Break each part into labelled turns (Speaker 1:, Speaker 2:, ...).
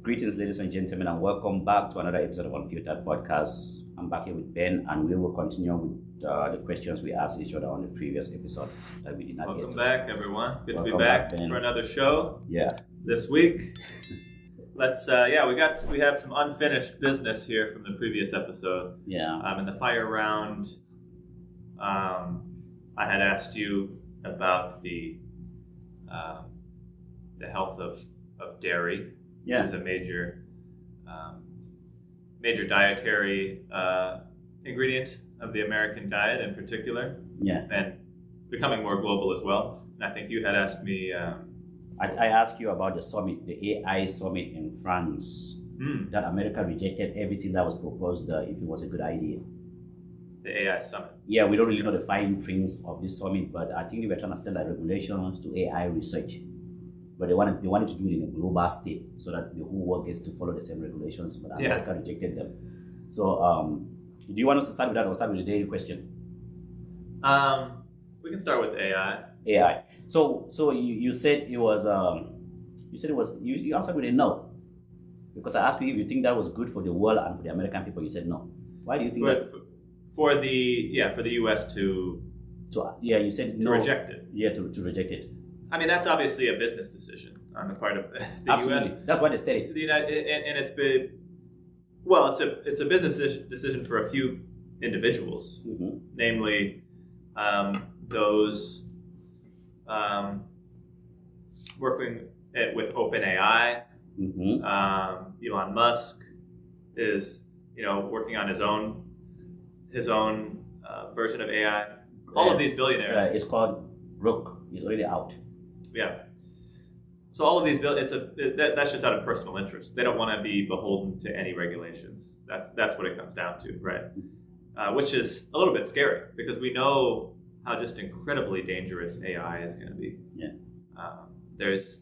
Speaker 1: Greetings, ladies and gentlemen, and welcome back to another episode of Unfiltered podcast. I'm back here with Ben, and we will continue with the questions we asked each other on the previous episode that we did not get to.
Speaker 2: Welcome back, everyone. Good to be
Speaker 1: Welcome
Speaker 2: back
Speaker 1: back, Ben.
Speaker 2: for another show.
Speaker 1: Yeah.
Speaker 2: This week, we have some unfinished business here from the previous episode.
Speaker 1: Yeah.
Speaker 2: In the fire round, I had asked you about the health of dairy,
Speaker 1: Yeah.
Speaker 2: which is a major dietary ingredient of the American diet in particular,
Speaker 1: Yeah.
Speaker 2: and becoming more global as well. And I think you had asked me.
Speaker 1: I asked you about the summit, the AI summit in France, that America rejected everything that was proposed if it was a good idea.
Speaker 2: The AI summit.
Speaker 1: Yeah, we don't really know the fine prints of this summit, but I think they were trying to send regulations to AI research. But they wanted to do it in a global state so that the whole world gets to follow the same regulations, but America rejected them. So do you want us to start with that or start with the daily question?
Speaker 2: We can start with AI.
Speaker 1: AI. So you said it was you answered with a no. Because I asked you if you think that was good for the world and for the American people, you said no. Why do you think that?
Speaker 2: For the US to
Speaker 1: you said no.
Speaker 2: reject it.
Speaker 1: Yeah, to reject it.
Speaker 2: I mean, that's obviously a business decision on the part of the
Speaker 1: Absolutely.
Speaker 2: US.
Speaker 1: That's why they said it.
Speaker 2: The United, and it's been, well, it's a business decision for a few individuals, namely those working with OpenAI. Elon Musk is working on his own version of AI. All of these billionaires.
Speaker 1: It's called Rook. It's already out.
Speaker 2: Yeah. So all of these that's just out of personal interest. They don't want to be beholden to any regulations. That's what it comes down to, right? Which is a little bit scary because we know how just incredibly dangerous AI is going to be.
Speaker 1: Yeah.
Speaker 2: There's,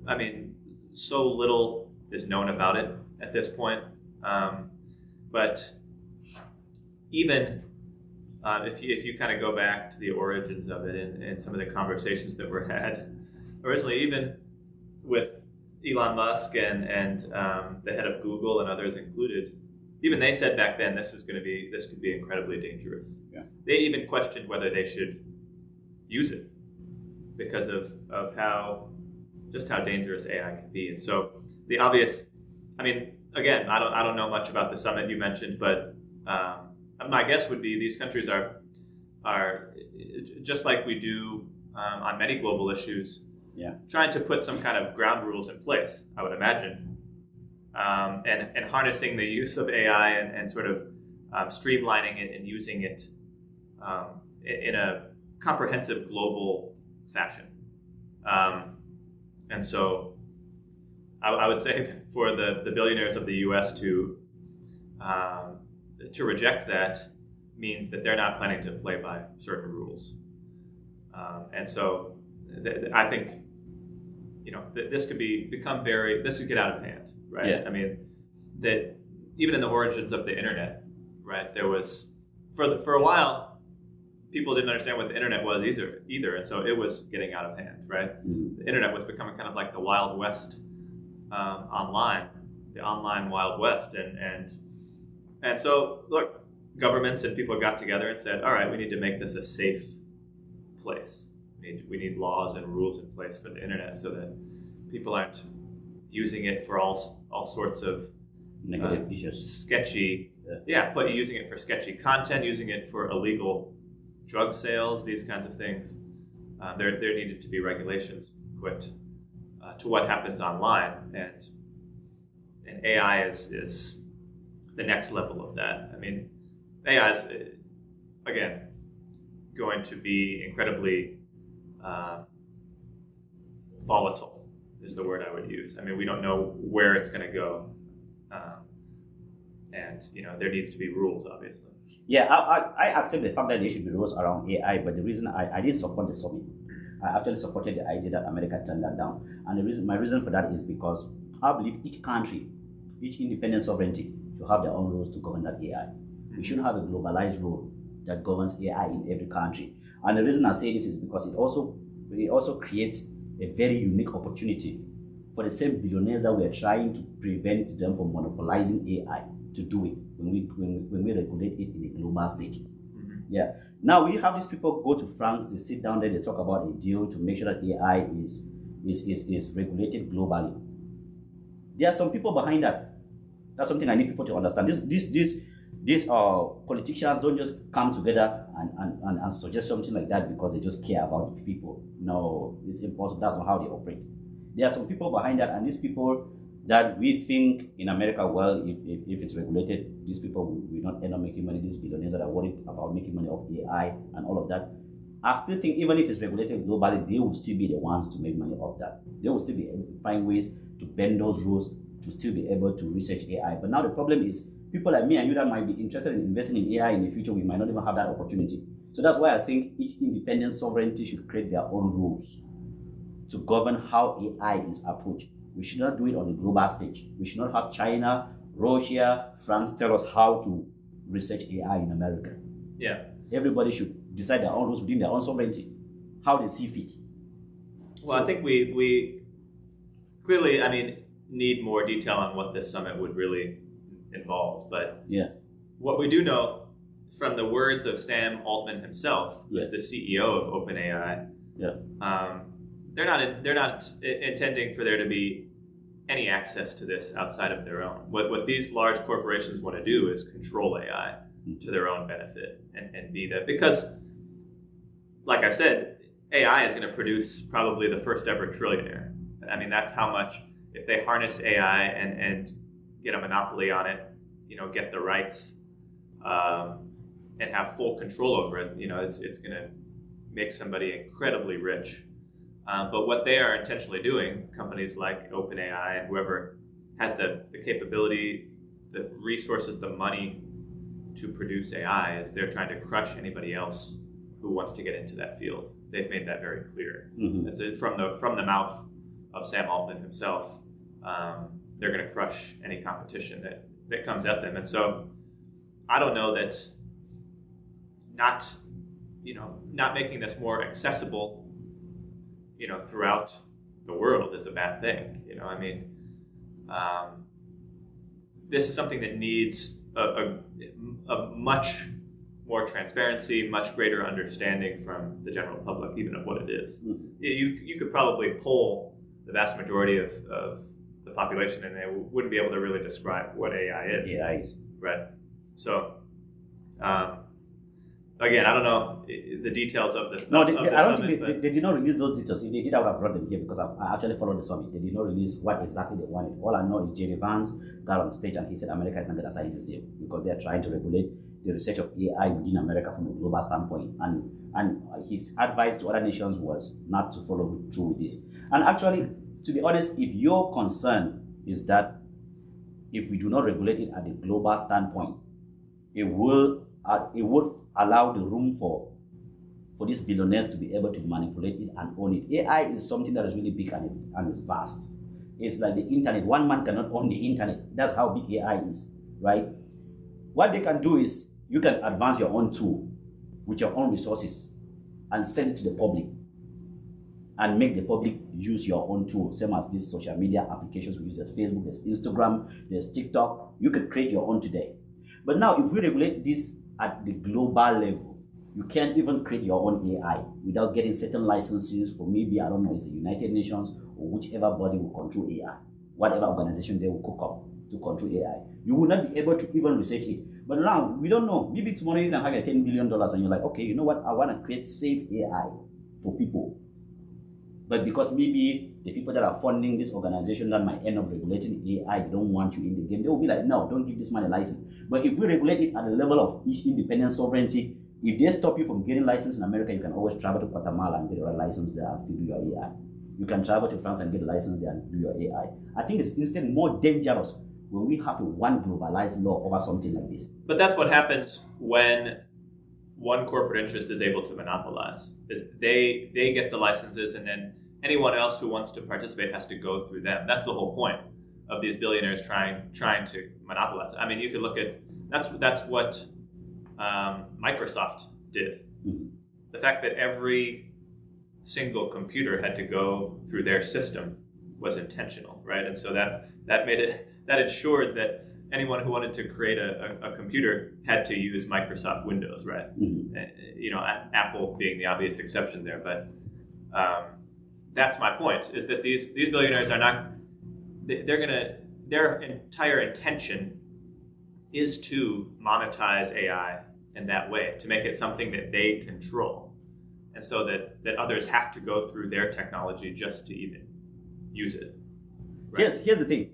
Speaker 2: I mean, so little is known about it at this point. But even if you kind of go back to the origins of it and some of the conversations that were had originally, even with Elon Musk and the head of Google and others included, even they said back then this could be incredibly dangerous.
Speaker 1: Yeah. They
Speaker 2: even questioned whether they should use it because of how dangerous AI can be. And so the obvious, I mean, again, I don't know much about the summit you mentioned, but my guess would be these countries are just like we do on many global issues, trying to put some kind of ground rules in place, I would imagine, and harnessing the use of AI and sort of streamlining it and using it in a comprehensive global fashion. And so I would say for the billionaires of the U.S. to reject that means that they're not planning to play by certain rules. And so I think, this could this could get out of hand, right?
Speaker 1: Yeah.
Speaker 2: I mean, that even in the origins of the internet, right, there was, for a while, people didn't understand what the internet was either. And so it was getting out of hand, right? The internet was becoming kind of like the Wild West online, the online Wild West. And so, look, governments and people got together and said, all right, we need to make this a safe place. We need laws and rules in place for the internet so that people aren't using it for all sorts of
Speaker 1: negative issues.
Speaker 2: Sketchy, but using it for sketchy content, using it for illegal drug sales, these kinds of things. There needed to be regulations put to what happens online, and AI is the next level of that. I mean, AI is, again, going to be incredibly volatile is the word I would use. I mean, we don't know where it's going to go. And, there needs to be rules, obviously.
Speaker 1: Yeah, I accept the fact that there should be rules around AI, but the reason I didn't support the summit. I actually supported the idea that America turned that down. And my reason for that is because I believe each country, each independent sovereignty should have their own rules to govern that AI. We shouldn't have a globalized rule that governs AI in every country. And the reason I say this is because it also creates a very unique opportunity for the same billionaires that we are trying to prevent them from monopolizing AI to do it when we regulate it in the global stage. Mm-hmm. Yeah. Now we have these people go to France, they sit down there, they talk about a deal to make sure that AI is regulated globally. There are some people behind that. That's something I need people to understand. These politicians don't just come together and suggest something like that because they just care about the people. No, it's impossible. That's not how they operate. There are some people behind that, and these people that we think in America, well, if it's regulated, these people will not end up making money. These billionaires that are worried about making money off AI and all of that, I still think even if it's regulated globally, they will still be the ones to make money off that. They will still be able to find ways to bend those rules to still be able to research AI. But now the problem is people like me and you that might be interested in investing in AI in the future, we might not even have that opportunity. So that's why I think each independent sovereignty should create their own rules to govern how AI is approached. We should not do it on the global stage. We should not have China, Russia, France tell us how to research AI in America.
Speaker 2: Yeah.
Speaker 1: Everybody should decide their own rules within their own sovereignty, how they see fit.
Speaker 2: Well, so, I think we clearly, need more detail on what this summit would really involve. But
Speaker 1: yeah,
Speaker 2: what we do know from the words of Sam Altman himself, who's the CEO of OpenAI, they're not intending for there to be any access to this outside of their own. What these large corporations want to do is control AI to their own benefit and be that. Because, like I said, AI is going to produce probably the first ever trillionaire. That's how much, if they harness AI and get a monopoly on it, get the rights and have full control over it, it's going to make somebody incredibly rich. But what they are intentionally doing, companies like OpenAI and whoever has the capability, the resources, the money to produce AI, is they're trying to crush anybody else who wants to get into that field. They've made that very clear. Mm-hmm. It's from the mouth of Sam Altman himself. They're going to crush any competition that comes at them. And so I don't know that not making this more accessible throughout the world is a bad thing. This is something that needs a much more transparency, much greater understanding from the general public, even of what it is. Mm-hmm. You could probably poll the vast majority of the population, and they wouldn't be able to really describe what AI is.
Speaker 1: AI is.
Speaker 2: Right. So, again, I don't know the details of the
Speaker 1: No, I don't think they did not release those details. If they did, I would have brought them here because I actually followed the summit. They did not release what exactly they wanted. All I know is Jerry Vance got on stage and he said America is not going to sign this deal because they are trying to regulate the research of AI within America from a global standpoint. And his advice to other nations was not to follow through with this. And actually, to be honest, if your concern is that if we do not regulate it at the global standpoint, it would allow the room for these billionaires to be able to manipulate it and own it. AI is something that is really big and it's vast. It's like the internet. One man cannot own the internet. That's how big AI is, right? What they can do is you can advance your own tool with your own resources and send it to the public and make the public use your own tool, same as these social media applications we use. There's Facebook, there's Instagram, there's TikTok. You could create your own today. But now if we regulate this at the global level, you can't even create your own AI without getting certain licenses for maybe, I don't know, it's the United Nations or whichever body will control AI, whatever organization they will cook up to control AI. You will not be able to even research it. But now, we don't know. Maybe tomorrow you can have a $10 billion and you're like, okay, you know what? I want to create safe AI for people. But because maybe the people that are funding this organization that might end up regulating AI, they don't want you in the game, they will be like, no, don't give this man a license. But if we regulate it at the level of each independent sovereignty, if they stop you from getting license in America, you can always travel to Guatemala and get a license there and still do your AI. You can travel to France and get a license there and do your AI. I think it's instead more dangerous when we have a one globalized law over something like this.
Speaker 2: But that's what happens when one corporate interest is able to monopolize. Is they get the licenses, and then anyone else who wants to participate has to go through them. That's the whole point of these billionaires trying to monopolize. I mean, you could look at that's what Microsoft did. Mm-hmm. The fact that every single computer had to go through their system was intentional, right? And so that made it, that ensured that anyone who wanted to create a computer had to use Microsoft Windows, right? You know, Apple being the obvious exception there, but that's my point: is that these billionaires are not, their entire intention is to monetize AI in that way, to make it something that they control, and so that others have to go through their technology just to even use it. Right?
Speaker 1: Here's the thing.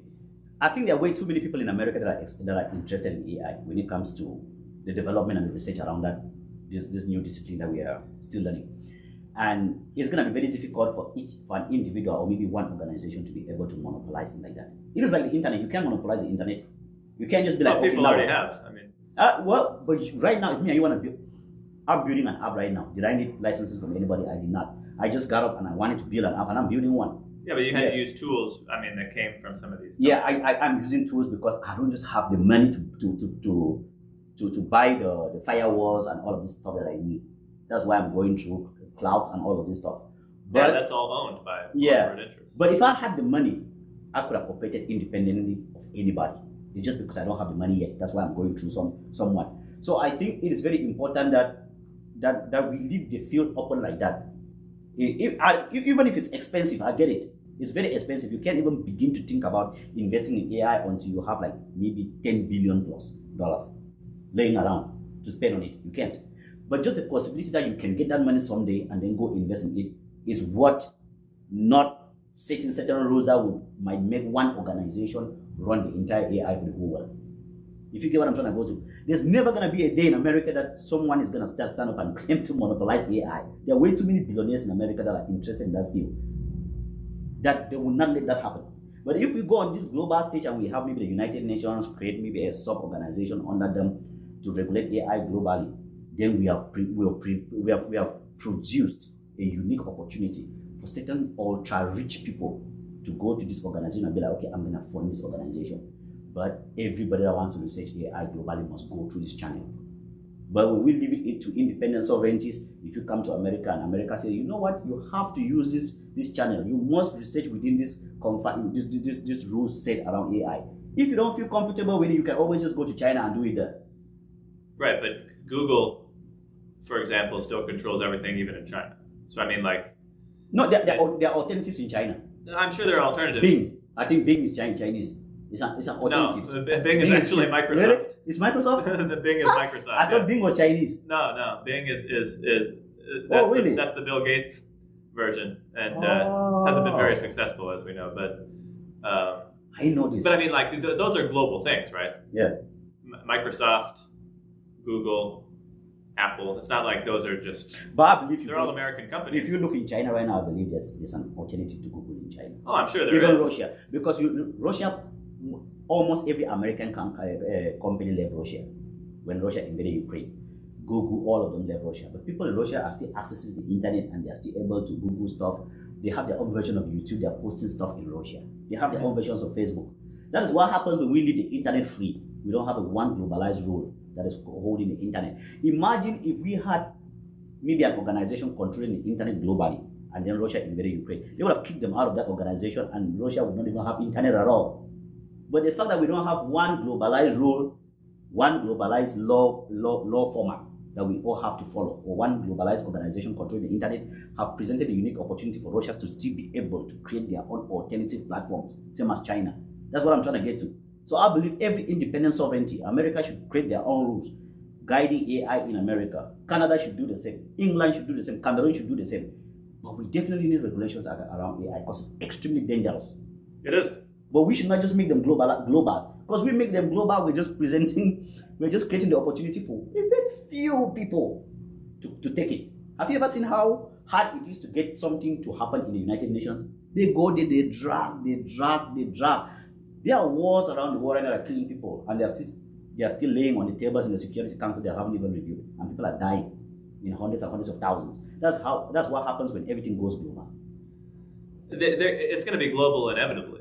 Speaker 1: I think there are way too many people in America that are interested in AI when it comes to the development and the research around that, this new discipline that we are still learning. And it's going to be very difficult for an individual or maybe one organization to be able to monopolize it like that. It is like the internet. You can't monopolize the internet. You can't just be like,
Speaker 2: people already have. I mean,
Speaker 1: but right now, if me and you want to build, I'm building an app right now. Did I need licenses from anybody? I did not. I just got up and I wanted to build an app, and I'm building one.
Speaker 2: Yeah, but you had to use tools. I mean, that came from some of these.
Speaker 1: Yeah, I'm using tools because I don't just have the money to buy the firewalls and all of this stuff that I need. That's why I'm going through clouds and all of this stuff.
Speaker 2: But that's all owned by corporate interests.
Speaker 1: But if I had the money, I could have operated independently of anybody. It's just because I don't have the money yet. That's why I'm going through somewhat. So I think it is very important that we leave the field open like that. Even if it's expensive, I get it. It's very expensive. You can't even begin to think about investing in AI until you have like maybe $10 billion plus dollars laying around to spend on it. You can't. But just the possibility that you can get that money someday and then go invest in it is what, not setting certain rules that might make one organization run the entire AI for the whole world. If you get what I'm trying to go to, there's never going to be a day in America that someone is going to stand up and claim to monopolize AI. There are way too many billionaires in America that are interested in that field, that they will not let that happen. But if we go on this global stage and we have maybe the United Nations create maybe a sub-organization under them to regulate AI globally, then we have produced a unique opportunity for certain ultra-rich people to go to this organization and be like, okay, I'm going to fund this organization. But everybody that wants to research AI globally must go through this channel. But when we leave it to independent sovereignties, if you come to America and America says, you know what, you have to use this channel. You must research within this rules set around AI. If you don't feel comfortable with it, you can always just go to China and do it there.
Speaker 2: Right, but Google, for example, still controls everything, even in China. So I mean, like,
Speaker 1: no, there are alternatives in China.
Speaker 2: I'm sure there are alternatives.
Speaker 1: Bing, I think Bing is Chinese. It's an alternative.
Speaker 2: No, Bing is actually Microsoft.
Speaker 1: Really? It's Microsoft?
Speaker 2: The Bing is
Speaker 1: what?
Speaker 2: Microsoft.
Speaker 1: I thought Bing was Chinese.
Speaker 2: No. Bing is
Speaker 1: really?
Speaker 2: That's the Bill Gates version, and hasn't been very successful, as we know. But
Speaker 1: I know this.
Speaker 2: But I mean, like, those are global things, right?
Speaker 1: Yeah.
Speaker 2: Microsoft, Google, Apple. It's not like those are just.
Speaker 1: But I believe
Speaker 2: they're all American companies.
Speaker 1: If you look in China right now, I believe there's an alternative to Google in China.
Speaker 2: Oh, I'm sure there is.
Speaker 1: Even Russia, because Russia. Almost every American company left Russia when Russia invaded Ukraine. Google, all of them left Russia. But people in Russia are still accessing the internet and they are still able to Google stuff. They have their own version of YouTube. They are posting stuff in Russia. They have their own versions of Facebook. That is what happens when we leave the internet free. We don't have a one globalized rule that is holding the internet. Imagine if we had maybe an organization controlling the internet globally and then Russia invaded Ukraine. They would have kicked them out of that organization and Russia would not even have internet at all. But the fact that we don't have one globalized rule, one globalized law format that we all have to follow, or one globalized organization controlling the internet, have presented a unique opportunity for Russia to still be able to create their own alternative platforms, same as China. That's what I'm trying to get to. So I believe every independent sovereignty, America should create their own rules guiding AI in America. Canada should do the same. England should do the same. Cameroon should do the same. But we definitely need regulations around AI because it's extremely dangerous.
Speaker 2: It is.
Speaker 1: But we should not just make them global. Because we make them global, we're just creating the opportunity for a very few people to take it. Have you ever seen how hard it is to get something to happen in the United Nations? They go there, they drag. There are wars around the world right now that are killing people, and they are still laying on the tables in the Security Council they haven't even reviewed, and people are dying in hundreds and hundreds of thousands. That's what happens when everything goes global.
Speaker 2: It's going to be global inevitably.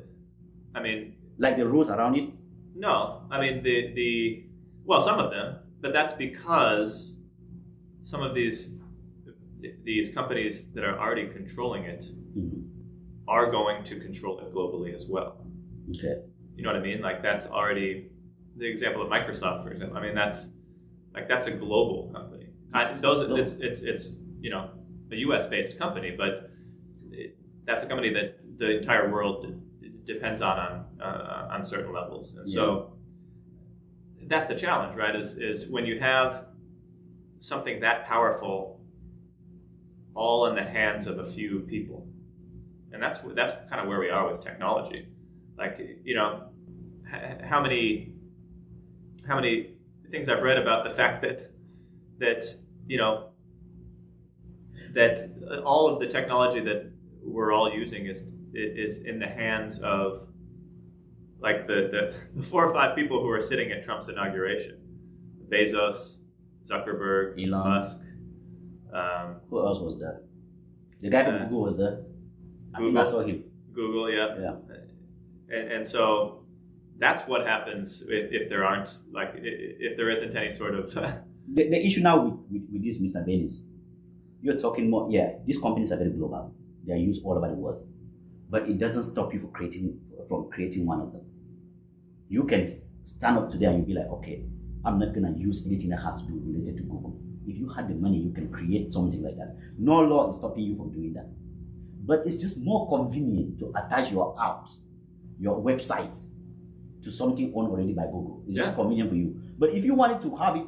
Speaker 2: I mean,
Speaker 1: like the rules around it?
Speaker 2: No, I mean some of them, but that's because some of these companies that are already controlling it are going to control it globally as well.
Speaker 1: Okay.
Speaker 2: You know what I mean? Like that's already the example of Microsoft, for example. I mean, that's a global company. It's a U.S. based company, but that's a company that the entire world depends on certain levels, and so that's the challenge, right? Is when you have something that powerful all in the hands of a few people, and that's kind of where we are with technology. Like, how many things I've read about the fact that all of the technology that we're all using is in the hands of like the 4 or 5 people who are sitting at Trump's inauguration: Bezos, Zuckerberg,
Speaker 1: Elon
Speaker 2: Musk.
Speaker 1: Who else was there? The guy from Google was there. I think I saw him.
Speaker 2: Google, yeah. And so that's what happens if there aren't if there isn't any sort of
Speaker 1: the issue now with this, Mr. Ben, is you're talking more. Yeah, these companies are very global. They are used all over the world, but it doesn't stop you from creating one of them. You can stand up today and you'll be like, okay, I'm not gonna use anything that has to do related to Google. If you had the money, you can create something like that. No law is stopping you from doing that. But it's just more convenient to attach your apps, your websites, to something owned already by Google. It's just convenient for you. But if you wanted to have it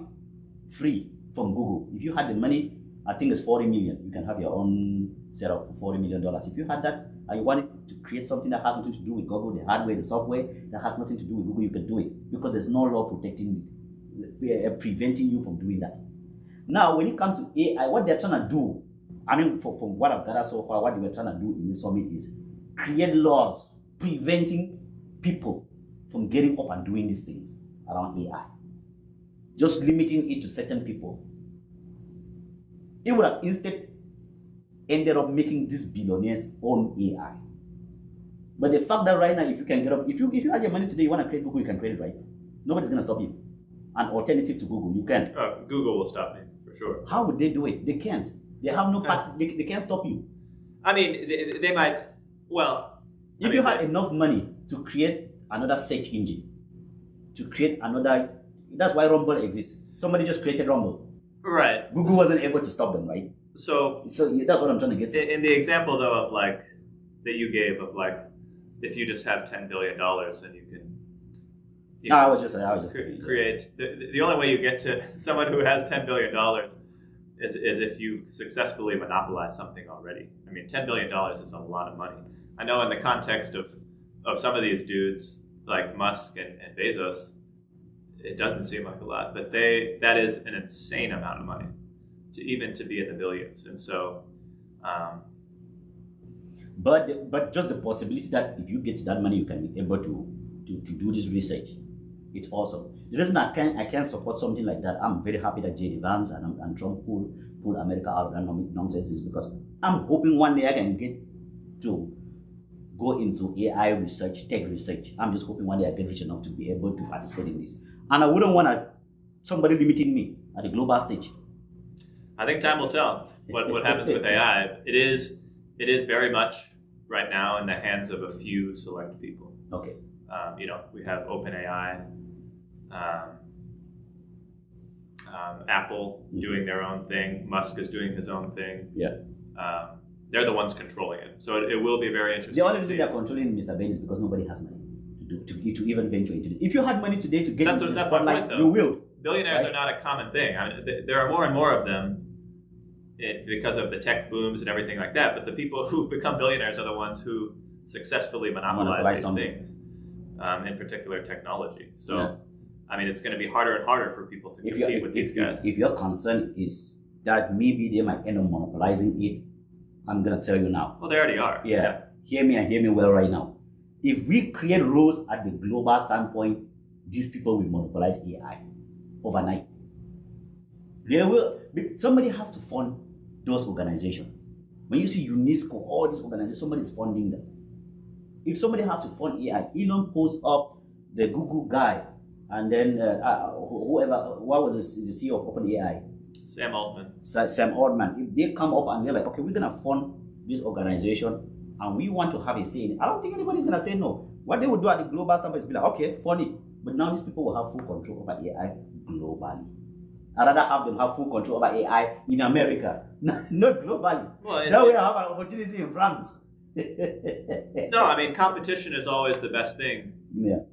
Speaker 1: free from Google, if you had the money, I think it's 40 million. You can have your own setup for $40 million. If you had that and you wanted to create something that has nothing to do with Google, the hardware, the software, that has nothing to do with Google, you can do it because there's no law preventing you from doing that. Now, when it comes to AI, what they're trying to do, I mean, from what I've gathered so far, what they were trying to do in this summit is create laws preventing people from getting up and doing these things around AI. Just limiting it to certain people. It would have instead ended up making these billionaires own AI. But the fact that right now, if you can get up, if you have your money today, you want to create Google, you can create it, right? Nobody's going to stop you. An alternative to Google, you can.
Speaker 2: Google will stop me, for sure.
Speaker 1: How would they do it? They can't. They have no they can't stop you.
Speaker 2: I mean, they might, well...
Speaker 1: If you had enough money to create another search engine, to create another... That's why Rumble exists. Somebody just created Rumble.
Speaker 2: Right.
Speaker 1: Google wasn't able to stop them, right?
Speaker 2: So
Speaker 1: that's what I'm trying to get to.
Speaker 2: In the example, though, of like, that you gave of like, if you just have $10 billion and you can...
Speaker 1: I was just
Speaker 2: create. The only way you get to someone who has $10 billion is if you've successfully monopolized something already. I mean, $10 billion is a lot of money. I know in the context of some of these dudes like Musk and Bezos, it doesn't seem like a lot, but that is an insane amount of money to be in the billions. And so,
Speaker 1: but just the possibility that if you get that money, you can be able to do this research. It's awesome. The reason I can't support something like that, I'm very happy that J.D. Vance and Trump pull America out of that nonsense, is because I'm hoping one day I can get to go into AI research, tech research. I'm just hoping one day I get rich enough to be able to participate in this. And I wouldn't want somebody limiting me at the global stage.
Speaker 2: I think time will tell what happens with AI. It is very much right now in the hands of a few select people.
Speaker 1: Okay.
Speaker 2: We have OpenAI, Apple doing their own thing. Musk is doing his own thing.
Speaker 1: Yeah.
Speaker 2: They're the ones controlling it. So it will be very interesting.
Speaker 1: The only reason they're controlling Mr. Ben is because nobody has money to even venture into it. If you had money today to get into the spotlight, you will.
Speaker 2: Billionaires are not a common thing. I mean, there are more and more of them because of the tech booms and everything like that. But the people who become billionaires are the ones who successfully monopolize these things, in particular technology. So, yeah. I mean, it's going to be harder and harder for people to compete with these guys.
Speaker 1: If your concern is that maybe they might end up monopolizing it, I'm going to tell you now.
Speaker 2: Well, they already are.
Speaker 1: Yeah. Hear me and hear me well right now. If we create rules at the global standpoint, these people will monopolize AI overnight. Somebody has to fund those organizations. When you see UNESCO, all these organizations, somebody is funding them. If somebody has to fund AI, Elon posts up the Google guy, and then whoever, what was the CEO of OpenAI?
Speaker 2: Sam Altman.
Speaker 1: Sam Altman. If they come up and they're like, okay, we're gonna fund this organization and we want to have a say in it, I don't think anybody's going to say no. What they would do at the global standpoint is be like, okay, funny, but now these people will have full control over AI globally. I'd rather have them have full control over AI in America, not globally.
Speaker 2: Well,
Speaker 1: now we have an opportunity in France.
Speaker 2: No, I mean, competition is always the best thing.
Speaker 1: Yeah.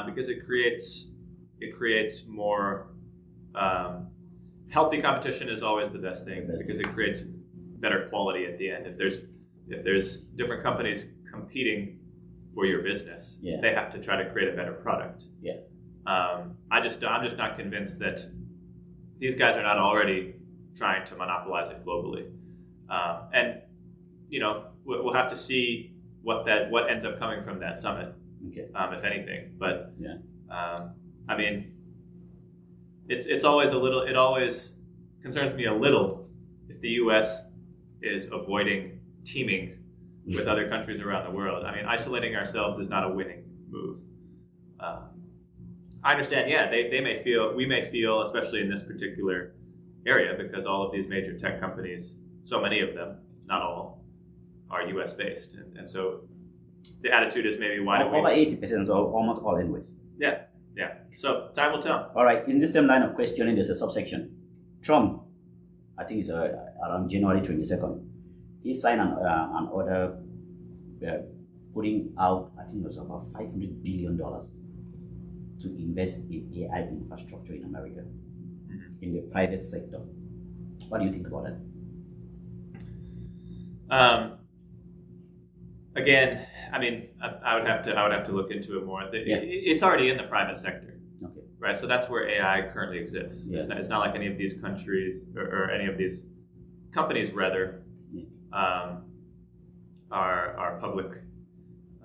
Speaker 2: Because it creates more healthy competition is always the best thing because it creates better quality at the end. If there's different companies competing for your business, they have to try to create a better product.
Speaker 1: Yeah.
Speaker 2: I'm just not convinced that these guys are not already trying to monopolize it globally. And we'll have to see what ends up coming from that summit, if anything. But I mean, it's always it always concerns me a little if the U.S. is avoiding teaming with other countries around the world. I mean, isolating ourselves is not a winning move. I understand. Yeah, we may feel, especially in this particular area, because all of these major tech companies, so many of them, not all, are U.S. based, and so the attitude is maybe why do we
Speaker 1: over 80%, so almost all anyways.
Speaker 2: Yeah. So time will tell.
Speaker 1: All right. In the same line of questioning, there's a subsection. Trump, I think it's around January 22nd. He signed an order putting out, I think it was about $500 billion to invest in AI infrastructure in America, in the private sector. What do you think about that?
Speaker 2: Again, I mean, I would have to look into it more. It's already in the private sector, right? So that's where AI currently exists. Yeah. It's not like any of these countries or any of these companies, rather, are public.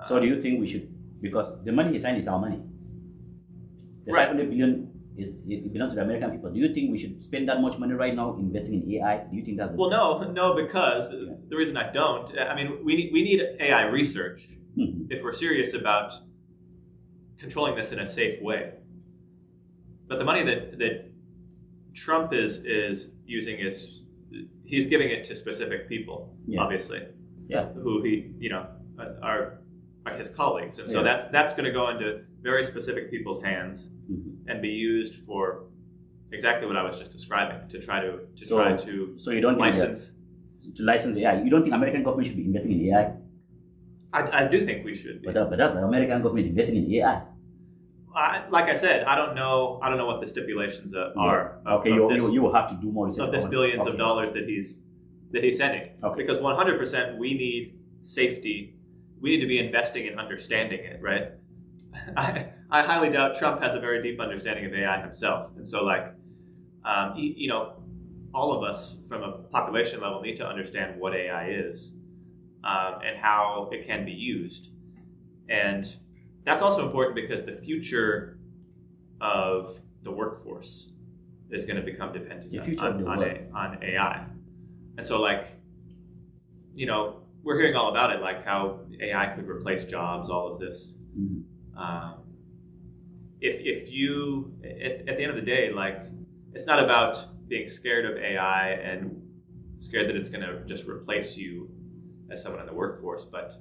Speaker 1: So do you think we should, because the money he signed is our money, the
Speaker 2: right.
Speaker 1: $500 billion it belongs to the American people. Do you think we should spend that much money right now investing in AI? Do you think that's
Speaker 2: no, because the reason I don't, I mean, we need AI research if we're serious about controlling this in a safe way. But the money that Trump is using he's giving it to specific people, obviously, who he are his colleagues, and so that's going to go into very specific people's hands and be used for exactly what I was just describing, to try to
Speaker 1: so you don't
Speaker 2: license
Speaker 1: AI. You don't think American government should be investing in AI?
Speaker 2: I do think we should be.
Speaker 1: But that's the American government investing in AI.
Speaker 2: Like I said, I don't know what the stipulations are.
Speaker 1: You will have to do more research
Speaker 2: of this billions of dollars that he's sending. Because 100% we need safety. We need to be investing in understanding it, right? I highly doubt Trump has a very deep understanding of AI himself, and so all of us from a population level need to understand what AI is and how it can be used, and that's also important because the future of the workforce is going to become dependent on AI, and so we're hearing all about it, like how AI could replace jobs, all of this. If you, at the end of the day, it's not about being scared of AI and scared that it's going to just replace you as someone in the workforce, but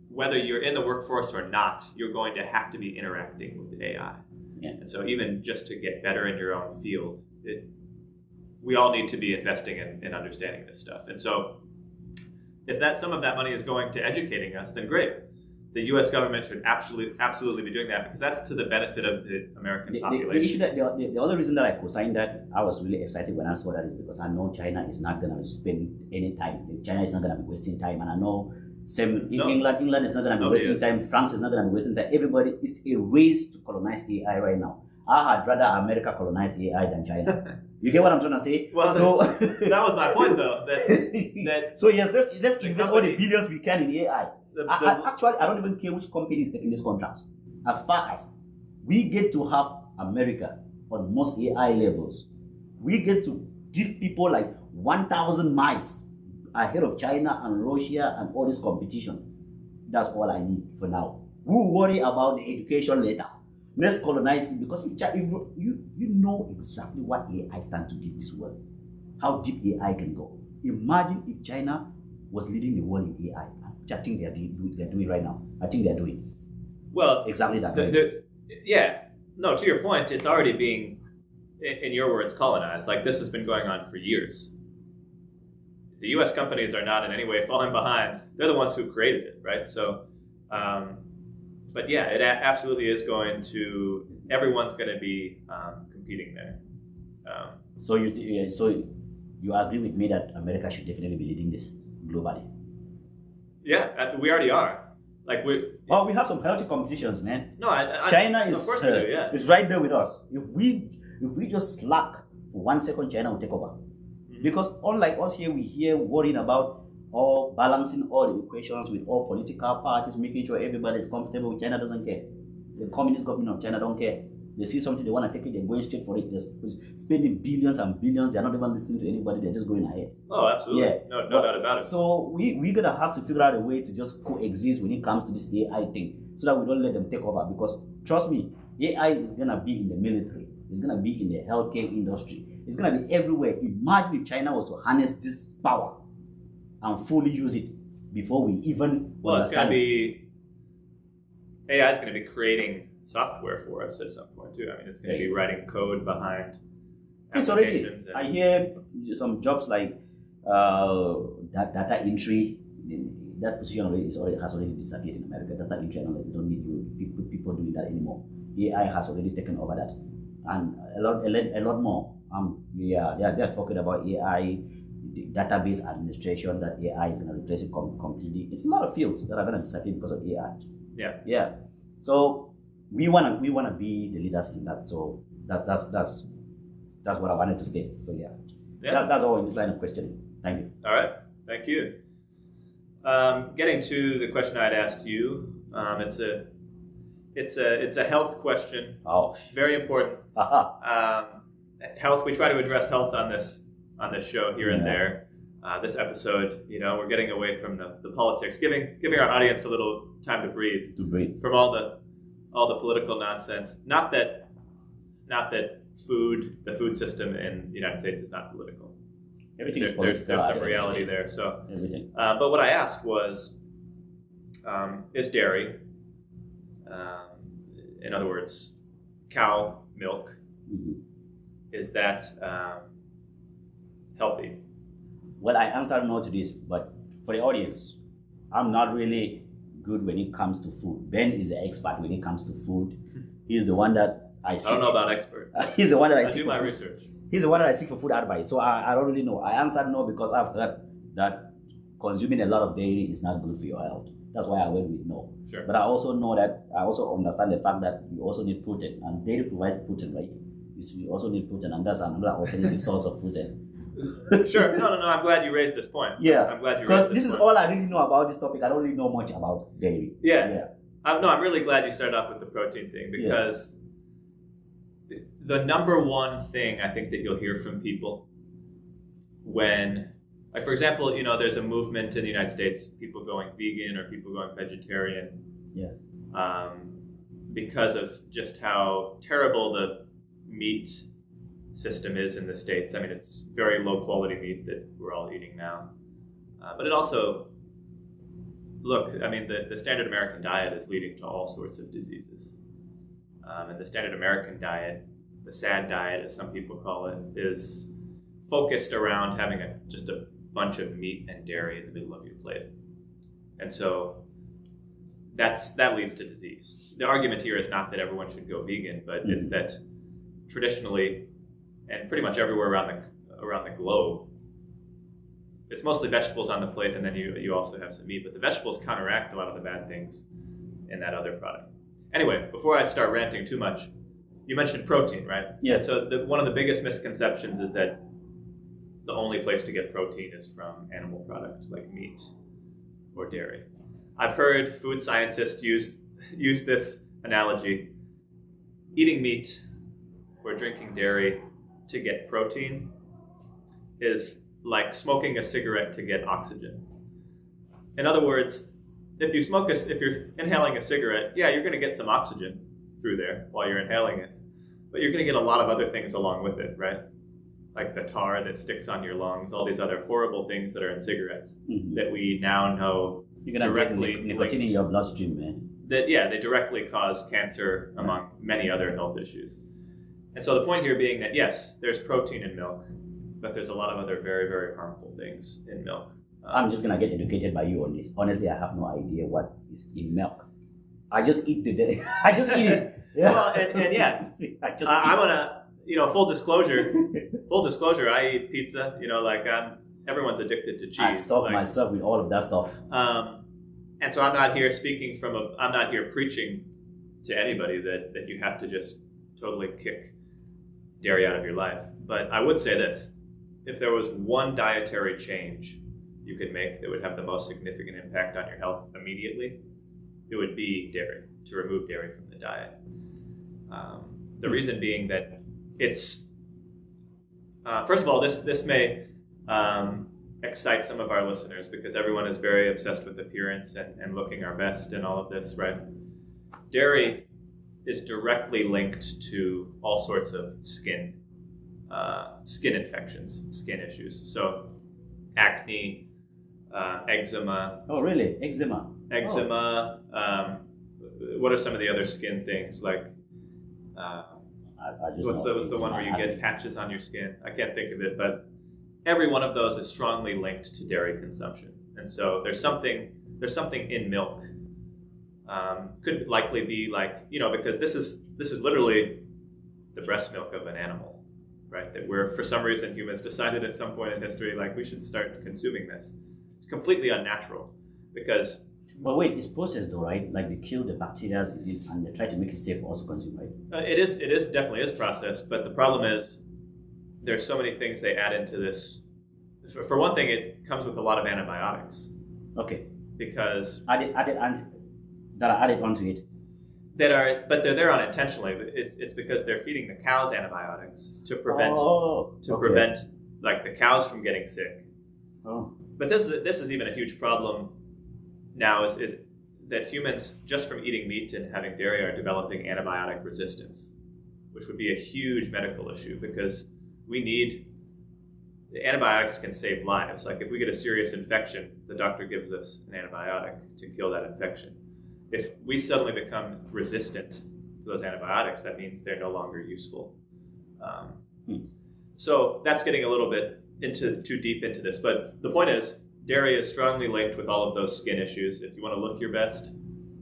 Speaker 2: whether you're in the workforce or not, you're going to have to be interacting with AI. And so even just to get better in your own field, we all need to be investing in understanding this stuff. And so if some of that money is going to educating us, then great. The U.S. government should absolutely be doing that because that's to the benefit of the American population.
Speaker 1: The issue the other reason that I co-signed that, I was really excited when I saw that, is because I know China is not going to spend any time. China is not going to be wasting time, and I know England is not going to be wasting time. France is not going to be wasting time. Everybody is a race to colonize AI right now. I'd rather America colonize AI than China. You get what I'm trying to say?
Speaker 2: Well, so that was my point, though. That
Speaker 1: so yes, let's invest all the billions we can in AI. Actually, I don't even care which company is taking this contract. As far as we get to have America on most AI levels, we get to give people 1,000 miles ahead of China and Russia and all this competition. That's all I need for now. We'll worry about the education later. Let's colonize it, because if you know exactly what AI stands to give this world, how deep AI can go. Imagine if China was leading the world in AI, which I think they're doing right now. I think they're doing
Speaker 2: Well,
Speaker 1: exactly that.
Speaker 2: Yeah. No, to your point, it's already being, in your words, colonized. Like this has been going on for years. The U.S. companies are not in any way falling behind. They're the ones who created it, right? So, but yeah, it absolutely is going to. Everyone's going to be competing there.
Speaker 1: So you agree with me that America should definitely be leading this globally?
Speaker 2: Yeah, we already are. Like we.
Speaker 1: Well, we have some healthy competitions, man.
Speaker 2: No,
Speaker 1: China is.
Speaker 2: Of course we do. Yeah,
Speaker 1: it's right there with us. If we just slack for 1 second, China will take over. Mm-hmm. Because unlike us here, we here worrying about all balancing all the equations with all political parties, making sure everybody is comfortable. China doesn't care. The communist government of China don't care. They see something they want to take it, they're going straight for it. They're spending billions and billions. They're not even listening to anybody. They're just going ahead.
Speaker 2: Oh, absolutely. Yeah. No doubt about it.
Speaker 1: So we're going to have to figure out a way to just coexist when it comes to this AI thing so that we don't let them take over. Because trust me, AI is going to be in the military. It's going to be in the healthcare industry. It's going to be everywhere. Imagine if China was to harness this power and fully use it before we even
Speaker 2: Well, it's going to be... AI is going to be creating software for us at some point too. I mean, it's going to be writing code behind applications.
Speaker 1: I hear some jobs like data entry. That position has already disappeared in America. Data entry analysts, they don't need people doing that anymore. AI has already taken over that, and a lot more. They're talking about AI, database administration. That AI is going to replace it completely. It's a lot of fields that are going to disappear because of AI. Yeah. So we wanna be the leaders in that. So that's what I wanted to state. So that's all in this line of questioning. Thank you.
Speaker 2: All right, thank you. Getting to the question I'd asked you, it's a health question.
Speaker 1: Oh,
Speaker 2: very important. Health. We try to address health on this show here and there. This episode, we're getting away from the politics, giving our audience a little time to breathe from all the political nonsense. Not that the food system in the United States is not political. There's some reality there. So
Speaker 1: everything.
Speaker 2: But what I asked was, is dairy, in other words, cow milk, is that healthy?
Speaker 1: Well, I answered no to this, but for the audience, I'm not really good when it comes to food. Ben is an expert when it comes to food. He's the one that I seek.
Speaker 2: I don't know about expert.
Speaker 1: He's the one that I
Speaker 2: do my research.
Speaker 1: He's the one that I seek for food advice. So I don't really know. I answered no because I've heard that consuming a lot of dairy is not good for your health. That's why I went with no.
Speaker 2: Sure.
Speaker 1: But I also understand the fact that you also need protein, and dairy provides protein, right? You also need protein, and that's another alternative source of protein.
Speaker 2: Sure. No. I'm glad you raised this point.
Speaker 1: Yeah.
Speaker 2: I'm glad you raised this point. Because
Speaker 1: this is all I really know about this topic. I don't really know much about dairy.
Speaker 2: Yeah. I'm really glad you started off with the protein thing because the number one thing I think that you'll hear from people when, like for example, there's a movement in the United States, people going vegan or people going vegetarian.
Speaker 1: Yeah.
Speaker 2: Because of just how terrible the meat system is in the States. I mean, it's very low quality meat that we're all eating now. But it also, the standard American diet is leading to all sorts of diseases. And the standard American diet, the SAD diet, as some people call it, is focused around having just a bunch of meat and dairy in the middle of your plate. And so that leads to disease. The argument here is not that everyone should go vegan, but it's that traditionally, and pretty much everywhere around the globe, it's mostly vegetables on the plate, and then you also have some meat. But the vegetables counteract a lot of the bad things in that other product. Anyway, before I start ranting too much, you mentioned protein, right?
Speaker 1: Yeah.
Speaker 2: So one of the biggest misconceptions is that the only place to get protein is from animal products like meat or dairy. I've heard food scientists use this analogy. Eating meat or drinking dairy to get protein is like smoking a cigarette to get oxygen. In other words, if you're inhaling a cigarette, you're going to get some oxygen through there while you're inhaling it, but you're going to get a lot of other things along with it, right? like the tar that sticks on your lungs, all these other horrible things that are in cigarettes that we now know
Speaker 1: You're gonna
Speaker 2: directly
Speaker 1: get nicotine in your bloodstream, man.
Speaker 2: that they directly cause cancer among many other health issues. And so the point here being that yes, there's protein in milk, but there's a lot of other very, very harmful things in milk.
Speaker 1: I'm just gonna get educated by you on this. Honestly, I have no idea what is in milk. I just eat the day. I just eat it. Yeah.
Speaker 2: Well, and yeah, I'm gonna, full disclosure, I eat pizza. Everyone's addicted to cheese.
Speaker 1: I stuff myself with all of that stuff.
Speaker 2: And so I'm not here I'm not here preaching to anybody that you have to just totally kick dairy out of your life. But I would say this: if there was one dietary change you could make that would have the most significant impact on your health immediately, it would be dairy, to remove dairy from the diet. The reason being that it's, first of all, this may excite some of our listeners because everyone is very obsessed with appearance and looking our best and all of this, right? Dairy is directly linked to all sorts of skin infections, skin issues. So acne, eczema.
Speaker 1: Oh, really? Eczema?
Speaker 2: Eczema. What are some of the other skin things like? What's the one where you get patches on your skin? I can't think of it, but every one of those is strongly linked to dairy consumption. And so there's something in milk. Could likely be because this is literally the breast milk of an animal, right? That for some reason humans decided at some point in history we should start consuming this. It's completely unnatural because.
Speaker 1: Well, wait, it's processed though, right? Like they kill the bacteria and they try to make it safe for us to consume, right?
Speaker 2: It definitely is processed, but the problem is there's so many things they add into this. For one thing, it comes with a lot of antibiotics.
Speaker 1: Okay.
Speaker 2: Because
Speaker 1: that are added onto it.
Speaker 2: But they're there unintentionally. It's because they're feeding the cows antibiotics to prevent prevent the cows from getting sick.
Speaker 1: Oh.
Speaker 2: But this is even a huge problem now is that humans, just from eating meat and having dairy, are developing antibiotic resistance, which would be a huge medical issue because the antibiotics can save lives. Like if we get a serious infection, the doctor gives us an antibiotic to kill that infection. If we suddenly become resistant to those antibiotics, that means they're no longer useful. So that's getting a little bit too deep into this. But the point is, dairy is strongly linked with all of those skin issues. If you want to look your best,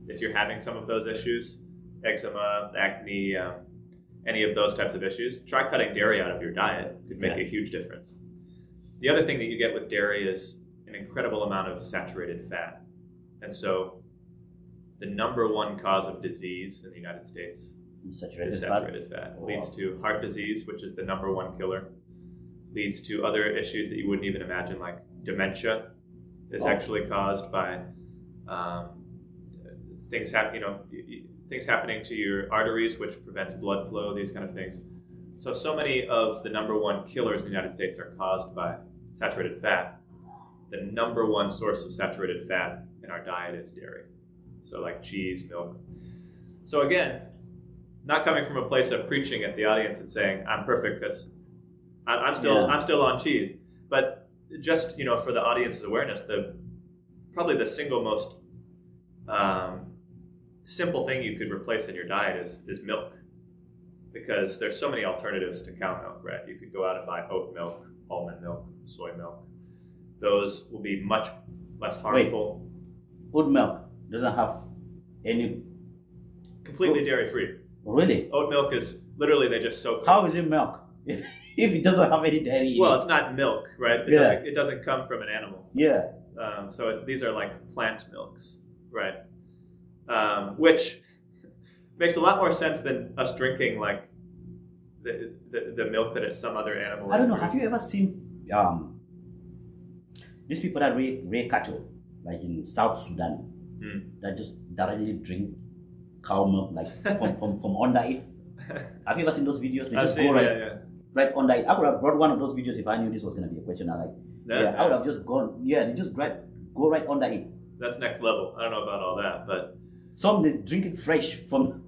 Speaker 2: if you're having some of those issues, eczema, acne, any of those types of issues, try cutting dairy out of your diet. It could make a huge difference. The other thing that you get with dairy is an incredible amount of saturated fat. And so the number one cause of disease in the United States is saturated fat. It leads to heart disease, which is the number one killer. Leads to other issues that you wouldn't even imagine, like dementia is actually caused by things happening to your arteries, which prevents blood flow, these kind of things. So many of the number one killers in the United States are caused by saturated fat. The number one source of saturated fat in our diet is dairy. So like cheese, milk. So again, not coming from a place of preaching at the audience and saying, I'm perfect because I'm still on cheese. But just, for the audience's awareness, probably the single most simple thing you could replace in your diet is milk. Because there's so many alternatives to cow milk, right? You could go out and buy oat milk, almond milk, soy milk. Those will be much less harmful.
Speaker 1: Wait, oat milk doesn't have any...
Speaker 2: Completely dairy-free.
Speaker 1: Really?
Speaker 2: Oat milk is literally, they just soak it.
Speaker 1: How is it milk if it doesn't have any dairy in
Speaker 2: Well,
Speaker 1: it?
Speaker 2: it's not milk, right? It doesn't come from an animal.
Speaker 1: Yeah.
Speaker 2: So these are like plant milks, right? Which makes a lot more sense than us drinking like the milk that some other animal.
Speaker 1: I don't know. Have you ever seen these people that rear cattle, like in South Sudan, that just directly drink cow milk, like from under it? Have you ever seen those videos? They just go right under it. I would have brought one of those videos if I knew this was going to be a question. I would have just gone. Yeah, they just go right under it.
Speaker 2: That's next level. I don't know about all that, but
Speaker 1: some they drink it fresh from.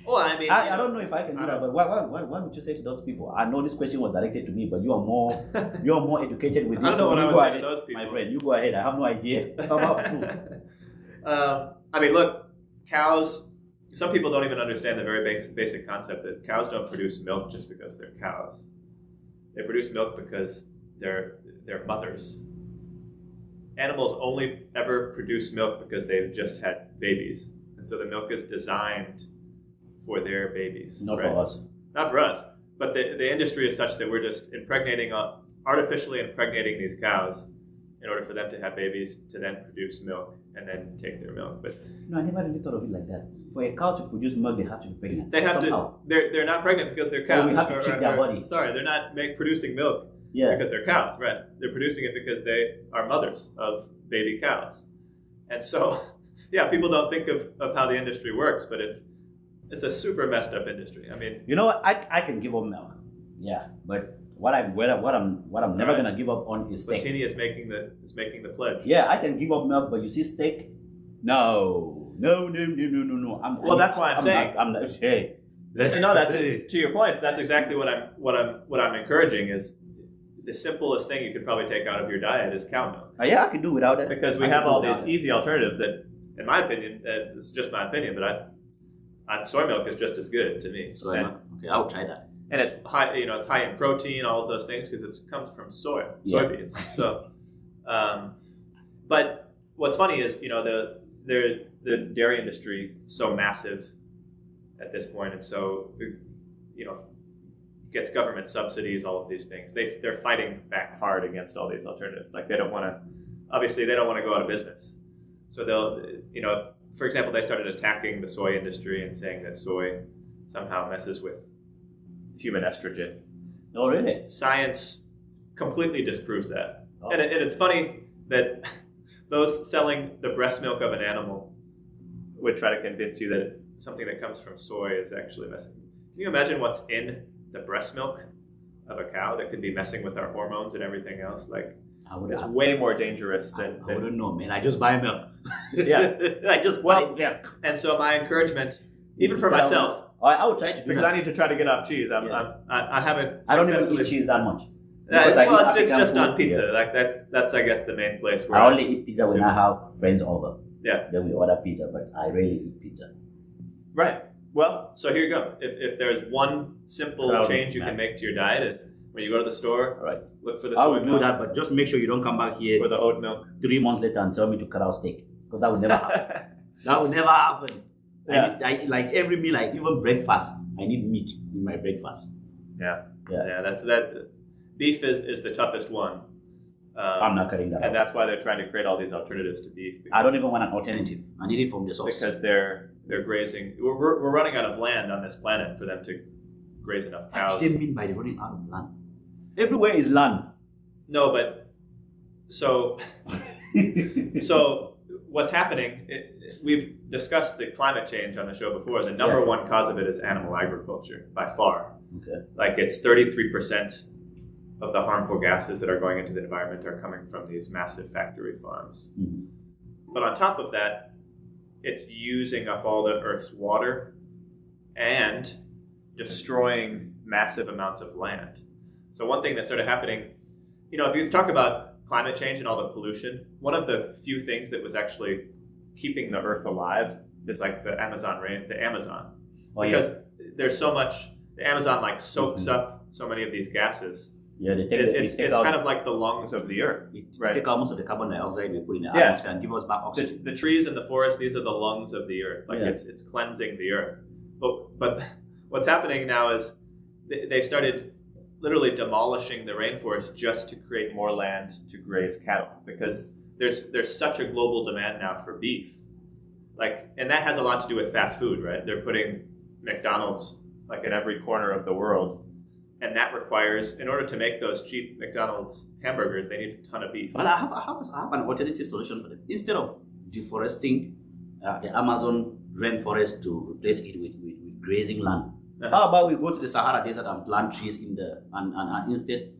Speaker 2: Well, I mean,
Speaker 1: I don't know if I can do that, but what would you say to those people? I know this question was directed to me, but you are more educated with this.
Speaker 2: I don't know what I would say to those people.
Speaker 1: My friend, you go ahead. I have no idea about food.
Speaker 2: I mean, look, cows. Some people don't even understand the very basic concept that cows don't produce milk just because they're cows. They produce milk because they're mothers. Animals only ever produce milk because they've just had babies. And so the milk is designed for their babies.
Speaker 1: Not for us.
Speaker 2: Not for us. But the industry is such that we're just artificially impregnating these cows in order for them to have babies, to then produce milk and then take their milk. But
Speaker 1: I never really thought of it like that. For a cow to produce milk, they have to be pregnant.
Speaker 2: They have
Speaker 1: somehow.
Speaker 2: They're not pregnant because they're cows.
Speaker 1: We have to cheat their body.
Speaker 2: Sorry, they're not producing milk because they're cows, right? They're producing it because they are mothers of baby cows. And so, yeah, people don't think of how the industry works, but it's a super messed up industry. I mean,
Speaker 1: you know what? I can give up milk. Yeah, but what I'm never gonna give up on is steak.
Speaker 2: Tini is making the pledge.
Speaker 1: Yeah, I can give up milk, but you see steak? No.
Speaker 2: That's why I'm saying.
Speaker 1: I'm not. Hey.
Speaker 2: No, that's to your point. That's exactly what I'm encouraging is the simplest thing you could probably take out of your diet is cow milk.
Speaker 1: Yeah, I can do without it
Speaker 2: because we have all these easy alternatives that, in my opinion, it's just my opinion, but soy milk is just as good to me.
Speaker 1: Soy milk. Okay, I'll try that.
Speaker 2: And it's high, it's high in protein, all of those things, because it comes from soybeans. So, but what's funny is, the dairy industry is so massive at this point, and so, gets government subsidies, all of these things. They're fighting back hard against all these alternatives. Like they don't want to go out of business. So they'll, for example, they started attacking the soy industry and saying that soy somehow messes with human estrogen.
Speaker 1: Oh, really?
Speaker 2: Science completely disproves that.
Speaker 1: Oh.
Speaker 2: And it's funny that those selling the breast milk of an animal would try to convince you that something that comes from soy is actually messing. Can you imagine what's in the breast milk of a cow that could be messing with our hormones and everything else? Like, it's way more dangerous than...
Speaker 1: I wouldn't know, man. I just buy milk.
Speaker 2: Yeah.
Speaker 1: I just buy milk.
Speaker 2: And so my encouragement, even for myself...
Speaker 1: I would try to do
Speaker 2: because
Speaker 1: that.
Speaker 2: I need to try to get off cheese. I haven't...
Speaker 1: I don't even eat cheese that much.
Speaker 2: It's just on pizza. Like that's I guess the main place where
Speaker 1: I only eat pizza when I have friends over.
Speaker 2: Yeah.
Speaker 1: Then we order pizza, but I rarely eat pizza.
Speaker 2: Right. Well, so here you go. If there's one simple change you can make to your diet is when you go to the store, look for the soy milk.
Speaker 1: I will do that, but just make sure you don't come back here
Speaker 2: for the oat milk
Speaker 1: 3 months later and tell me to cut out steak, because that would never happen. That would never happen.
Speaker 2: Yeah.
Speaker 1: I like every meal, like even breakfast, I need meat in my breakfast.
Speaker 2: Yeah. That's that. Beef is the toughest one.
Speaker 1: I'm not cutting that out.
Speaker 2: And that's why they're trying to create all these alternatives to beef.
Speaker 1: I don't even want an alternative. I need it from the source.
Speaker 2: Because they're grazing. We're running out of land on this planet for them to graze enough cows.
Speaker 1: What do you mean by running out of land? Everywhere is land.
Speaker 2: No, but so what's happening? We've discussed the climate change on the show before. The number one cause of it is animal agriculture by far.
Speaker 1: Okay.
Speaker 2: Like it's 33% of the harmful gases that are going into the environment are coming from these massive factory farms.
Speaker 1: Mm-hmm.
Speaker 2: But on top of that, it's using up all the Earth's water and destroying massive amounts of land. So one thing that started happening, if you talk about climate change and all the pollution, one of the few things that was actually keeping the Earth alive is like the Amazon rain, because there's so much. The Amazon soaks up so many of these gases.
Speaker 1: Yeah,
Speaker 2: it's kind of like the lungs of the Earth, right?
Speaker 1: Take out most of the carbon dioxide we put in the atmosphere and give us back oxygen.
Speaker 2: The trees and the forest, these are the lungs of the Earth. It's cleansing the Earth. But what's happening now is they've started literally demolishing the rainforest just to create more land to graze cattle, because there's such a global demand now for beef. And that has a lot to do with fast food, right? They're putting McDonald's in every corner of the world. And that requires, in order to make those cheap McDonald's hamburgers, they need a ton of beef.
Speaker 1: But I have an alternative solution for them. Instead of deforesting the Amazon rainforest to replace it with grazing land, how about we go to the Sahara Desert and plant trees in and instead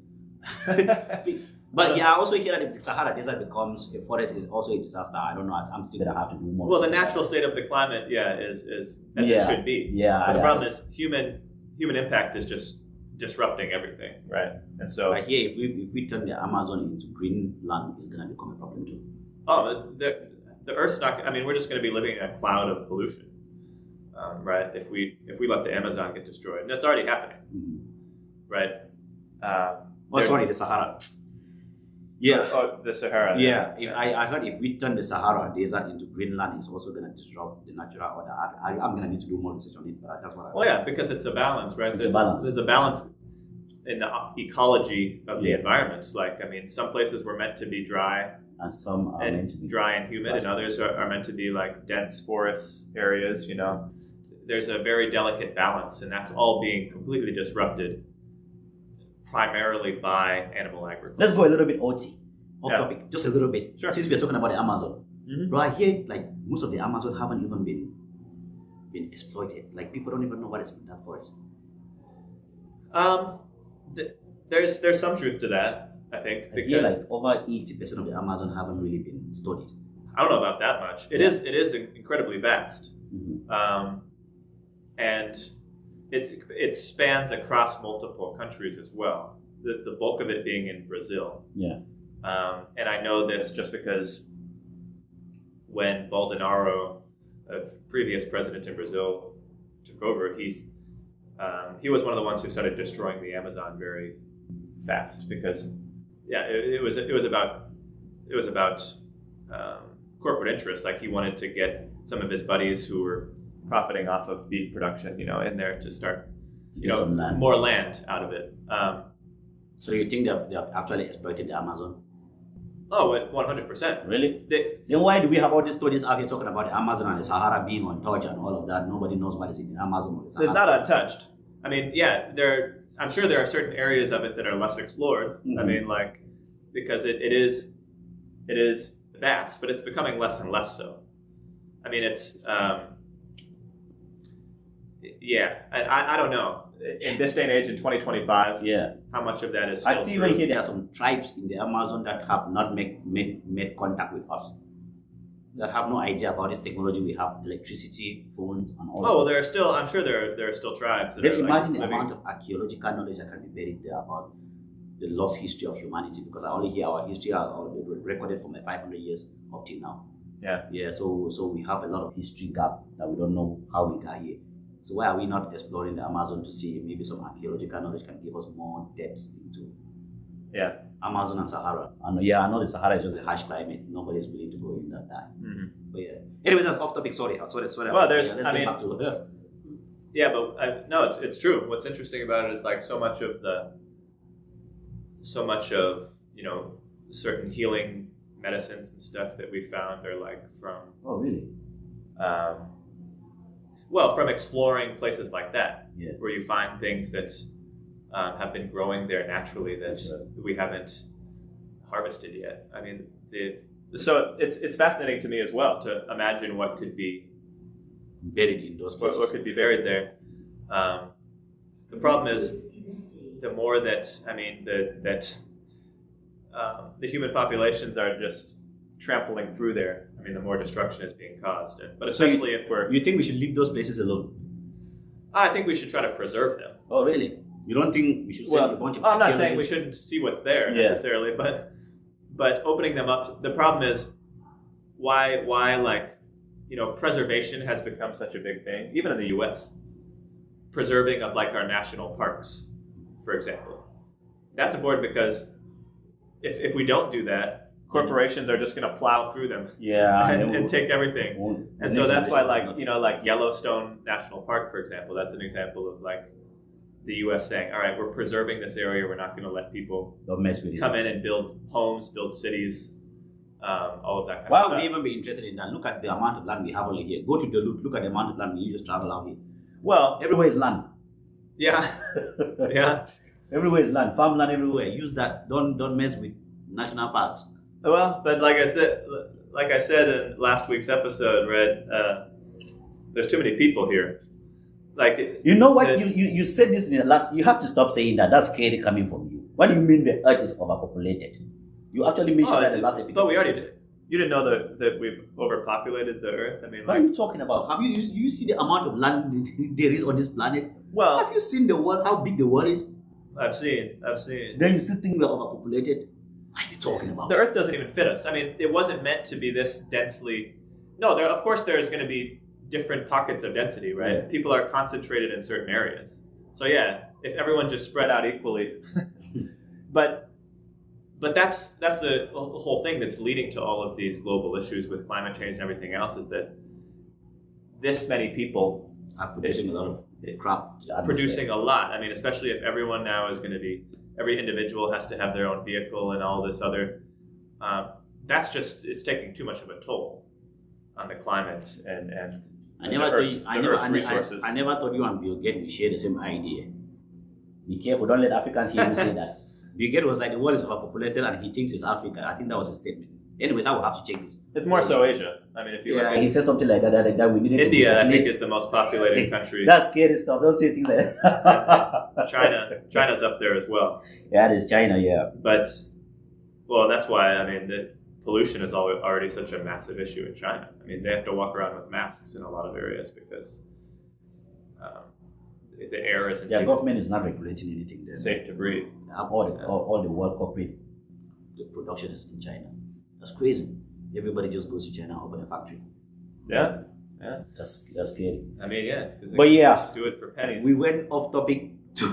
Speaker 1: But yeah, I also hear that if the Sahara Desert becomes a forest, is also a disaster. I don't know. I'm still gonna have to do more.
Speaker 2: Well, the natural state of the climate, is as it should be.
Speaker 1: Yeah.
Speaker 2: But the problem is human impact is just disrupting everything, right? And so,
Speaker 1: I hear if we turn the Amazon into green land, it's gonna become a problem too.
Speaker 2: oh, the Earth's not. I mean, we're just going to be living in a cloud of pollution, right? If we let the Amazon get destroyed, and it's already happening, right?
Speaker 1: Sorry, the Sahara. Yeah.
Speaker 2: Oh, the Sahara.
Speaker 1: Yeah, I heard if we turn the Sahara Desert into Greenland, it's also going to disrupt the natural order. I'm going to need to do more research on it, but that's what I.
Speaker 2: Well, yeah, because it's a balance, right?
Speaker 1: It's a balance.
Speaker 2: There's a balance in the ecology of the environments. Like, I mean, some places were meant to be dry,
Speaker 1: and some are meant to be
Speaker 2: dry and humid, and others are meant to be like dense forest areas. You know, there's a very delicate balance, and that's all being completely disrupted, primarily by animal agriculture.
Speaker 1: Let's go a little bit off topic, just a little bit.
Speaker 2: Sure.
Speaker 1: Since we're talking about the Amazon,
Speaker 2: Mm-hmm.
Speaker 1: bro, I hear like most of the Amazon haven't even been exploited. Like people don't even know what is in that forest.
Speaker 2: There's some truth to that, I think,
Speaker 1: I hear
Speaker 2: because
Speaker 1: like over 80% of the Amazon haven't really been studied.
Speaker 2: I don't know about that much. It is incredibly vast, and it spans across multiple countries as well. The bulk of it being in Brazil.
Speaker 1: Yeah.
Speaker 2: And I know this just because when Bolsonaro, a previous president in Brazil, took over, he was one of the ones who started destroying the Amazon very fast because, it was about corporate interests. Like he wanted to get some of his buddies who were profiting off of beef production, in there to start, more land out of it.
Speaker 1: So you think they have actually exploited the Amazon?
Speaker 2: Oh, 100%.
Speaker 1: Really? Then why do we have all these studies out here talking about the Amazon and the Sahara being untouched and all of that? Nobody knows what is in the Amazon or the Sahara.
Speaker 2: It's not untouched. I mean, I'm sure there are certain areas of it that are less explored.
Speaker 1: Mm-hmm.
Speaker 2: I mean, like, because it is vast, but it's becoming less and less so. I mean, it's, I don't know. In this day and age, in 2025, how much of that is still
Speaker 1: I still even hear there are some tribes in the Amazon that have not made contact with us, that have no idea about this technology. We have electricity, phones, and all.
Speaker 2: Oh, well, I'm sure there are still tribes.
Speaker 1: Then imagine the amount of archaeological knowledge that can be buried there about the lost history of humanity, because I only hear our history recorded from 500 years up till now. Yeah. So we have a lot of history gap that we don't know how we got here. So why are we not exploring the Amazon to see if maybe some archaeological knowledge can give us more depths into Amazon and Sahara? I know the Sahara is just a harsh climate. Nobody's willing to go in that time. Mm-hmm. But anyways, that's off topic. Sorry.
Speaker 2: Well, no, it's true. What's interesting about it is like so much of certain healing medicines and stuff that we found are like from.
Speaker 1: Oh, really?
Speaker 2: Well, from exploring places like that, where you find things that have been growing there naturally that we haven't harvested yet. I mean, so it's fascinating to me as well to imagine what could be
Speaker 1: buried in those places.
Speaker 2: What could be buried there. The problem is, the more that the human populations are just trampling through there, I mean, the more destruction is being caused. But especially
Speaker 1: you think we should leave those places alone?
Speaker 2: I think we should try to preserve them.
Speaker 1: Oh, really? You don't think we should send a bunch of
Speaker 2: I'm not saying we shouldn't see what's there necessarily, but opening them up. The problem is why preservation has become such a big thing, even in the U.S. Preserving of like our national parks, for example. That's important because if we don't do that, corporations are just going to plow through them and take everything. And so that's why like Yellowstone National Park, for example, that's an example of like the U.S. saying, all right, we're preserving this area. We're not going to let people come in and build homes, build cities, all of that kind of stuff.
Speaker 1: Why would we even be interested in that? Look at the amount of land we have only here. Go to Duluth, look at the amount of land you just travel out here. Well, everywhere is land.
Speaker 2: Yeah. Yeah.
Speaker 1: Everywhere is land. Farmland everywhere. Use that. Don't mess with national parks.
Speaker 2: Well, but like I said in last week's episode, Red, there's too many people here. Like,
Speaker 1: you know what? You said this in the last. You have to stop saying that. That's scary coming from you. What do you mean the earth is overpopulated? You actually mentioned that in the last episode.
Speaker 2: But we already did. You didn't know that we've overpopulated the Earth? I mean,
Speaker 1: what are you talking about? Do you see the amount of land there is on this planet?
Speaker 2: Well,
Speaker 1: have you seen the world? How big the world is?
Speaker 2: I've seen.
Speaker 1: Then you still think we're overpopulated? What are you talking about?
Speaker 2: The Earth doesn't even fit us. I mean, it wasn't meant to be this densely. No, of course there's going to be different pockets of density, right?
Speaker 1: Yeah.
Speaker 2: People are concentrated in certain areas. So yeah, if everyone just spread out equally, but that's the whole thing that's leading to all of these global issues with climate change and everything else, is that this many people
Speaker 1: are producing a lot of crap.
Speaker 2: Producing a lot. I mean, especially if everyone now is going to be, every individual has to have their own vehicle and all this other, that's just, it's taking too much of a toll on the climate and
Speaker 1: I never
Speaker 2: resources.
Speaker 1: I never thought you and Bill Gates we share the same idea. Be careful, don't let Africans hear you say that. Bill Gates was like, the world is overpopulated and he thinks it's Africa. I think that was his statement. Anyways, I will have to check this.
Speaker 2: It's more so Asia. I mean, if you look at
Speaker 1: he said something like that we needed
Speaker 2: India, I think, is the most populated country.
Speaker 1: That's scary stuff. Don't say things like that.
Speaker 2: China's up there as well.
Speaker 1: Yeah, it is China, yeah.
Speaker 2: But, well, that's why, I mean, the pollution is already such a massive issue in China. I mean, they have to walk around with masks in a lot of areas because the air isn't
Speaker 1: government is not regulating anything there.
Speaker 2: Safe to breathe.
Speaker 1: All the world corporate, the production is in China. That's crazy. Everybody just goes to China and open a factory.
Speaker 2: Yeah.
Speaker 1: That's scary.
Speaker 2: I mean, yeah.
Speaker 1: But yeah,
Speaker 2: do it for pennies.
Speaker 1: We went off topic too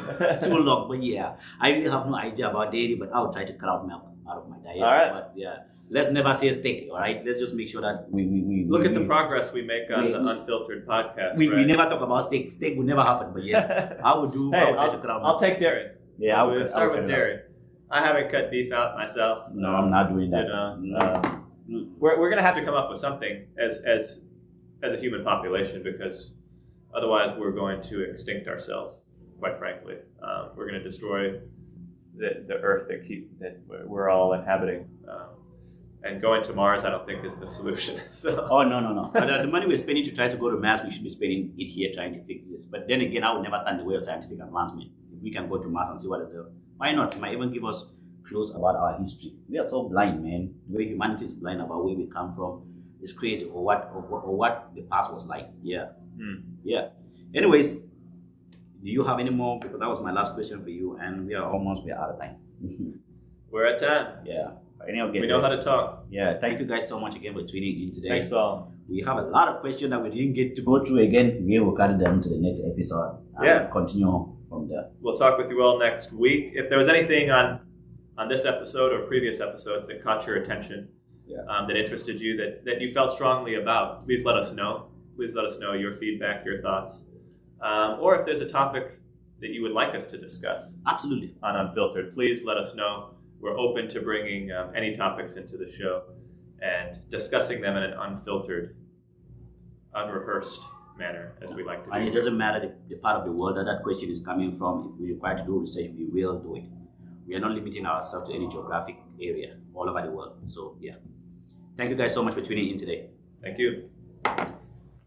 Speaker 1: long. But yeah, I really have no idea about dairy, but I'll try to cut out milk out of my diet.
Speaker 2: All right.
Speaker 1: But yeah, let's never say steak. All right. Let's just make sure that we
Speaker 2: look at the progress we make on the Unfiltered podcast.
Speaker 1: We never talk about steak. Steak will never happen. But yeah, I will do.
Speaker 2: Hey,
Speaker 1: try to cut out milk.
Speaker 2: I'll take dairy.
Speaker 1: Yeah,
Speaker 2: we'll start with dairy. I haven't cut beef out myself.
Speaker 1: No, I'm not doing that.
Speaker 2: We're gonna have to come up with something as a human population, because otherwise we're going to extinct ourselves. Quite frankly, we're going to destroy the Earth that we're all inhabiting. And going to Mars, I don't think, is the solution. So.
Speaker 1: Oh no! The money we're spending to try to go to Mars, we should be spending it here trying to fix this. But then again, I would never stand in the way of scientific advancement. If we can go to Mars and see what is there, why not? It might even give us clues about our history. We are so blind, man. The way humanity is blind about where we come from is crazy, or what the past was like. Yeah. Yeah. Anyways, do you have any more? Because that was my last question for you, and we're out of time.
Speaker 2: We're at time.
Speaker 1: Yeah.
Speaker 2: We know how to talk.
Speaker 1: Yeah. Thank you guys so much again for tuning in today.
Speaker 2: Thanks all.
Speaker 1: We have a lot of questions that we didn't get to go through again. We will carry them to the next episode. And continue from there.
Speaker 2: We'll talk with you all next week. If there was anything on this episode or previous episodes that caught your attention, that interested you, that you felt strongly about, please let us know. Please let us know your feedback, your thoughts. Or if there's a topic that you would like us to discuss.
Speaker 1: Absolutely.
Speaker 2: On Unfiltered, please let us know. We're open to bringing any topics into the show and discussing them in an unfiltered, unrehearsed manner, as we like to do.
Speaker 1: And it doesn't matter the part of the world that question is coming from. If we require to do research, we will do it. We are not limiting ourselves to any geographic area all over the world. So, yeah. Thank you guys so much for tuning in today.
Speaker 2: Thank you.